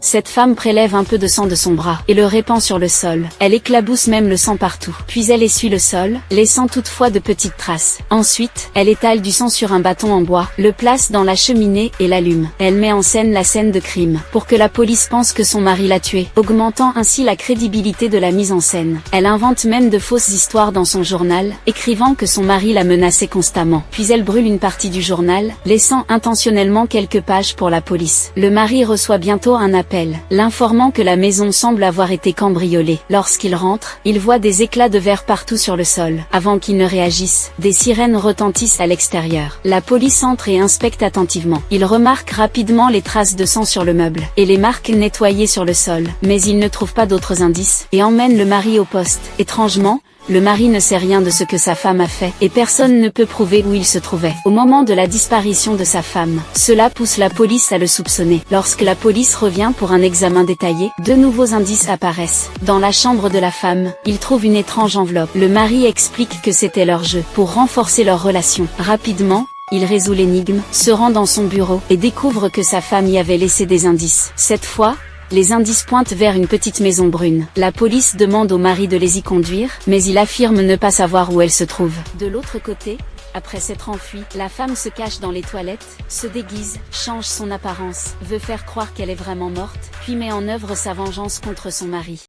Cette femme prélève un peu de sang de son bras et le répand sur le sol. Elle éclabousse même le sang partout. Puis elle essuie le sol, laissant toutefois de petites traces. Ensuite, elle étale du sang sur un bâton en bois, le place dans la cheminée et l'allume. Elle met en scène la scène de crime, pour que la police pense que son mari l'a tuée, augmentant ainsi la crédibilité de la mise en scène. Elle invente même de fausses histoires dans son journal, écrivant que son mari la menaçait constamment. Puis elle brûle une partie du journal, laissant intentionnellement quelques pages pour la police. Le mari reçoit bientôt un appel, l'informant que la maison semble avoir été cambriolée. Lorsqu'il rentre, il voit des éclats de verre partout sur le sol. Avant qu'il ne réagisse, des sirènes retentissent à l'extérieur. La police entre et inspecte attentivement. Il remarque rapidement les traces de sang sur le meuble, et les marques nettoyées sur le sol. Mais il ne trouve pas d'autres indices, et emmène le mari au poste. Étrangement, le mari ne sait rien de ce que sa femme a fait, et personne ne peut prouver où il se trouvait au moment de la disparition de sa femme. Cela pousse la police à le soupçonner. Lorsque la police revient pour un examen détaillé, de nouveaux indices apparaissent. Dans la chambre de la femme, ils trouvent une étrange enveloppe. Le mari explique que c'était leur jeu, pour renforcer leur relation. Rapidement, il résout l'énigme, se rend dans son bureau, et découvre que sa femme y avait laissé des indices. Cette fois, les indices pointent vers une petite maison brune. La police demande au mari de les y conduire, mais il affirme ne pas savoir où elle se trouve. De l'autre côté, après s'être enfuie, la femme se cache dans les toilettes, se déguise, change son apparence, veut faire croire qu'elle est vraiment morte, puis met en œuvre sa vengeance contre son mari.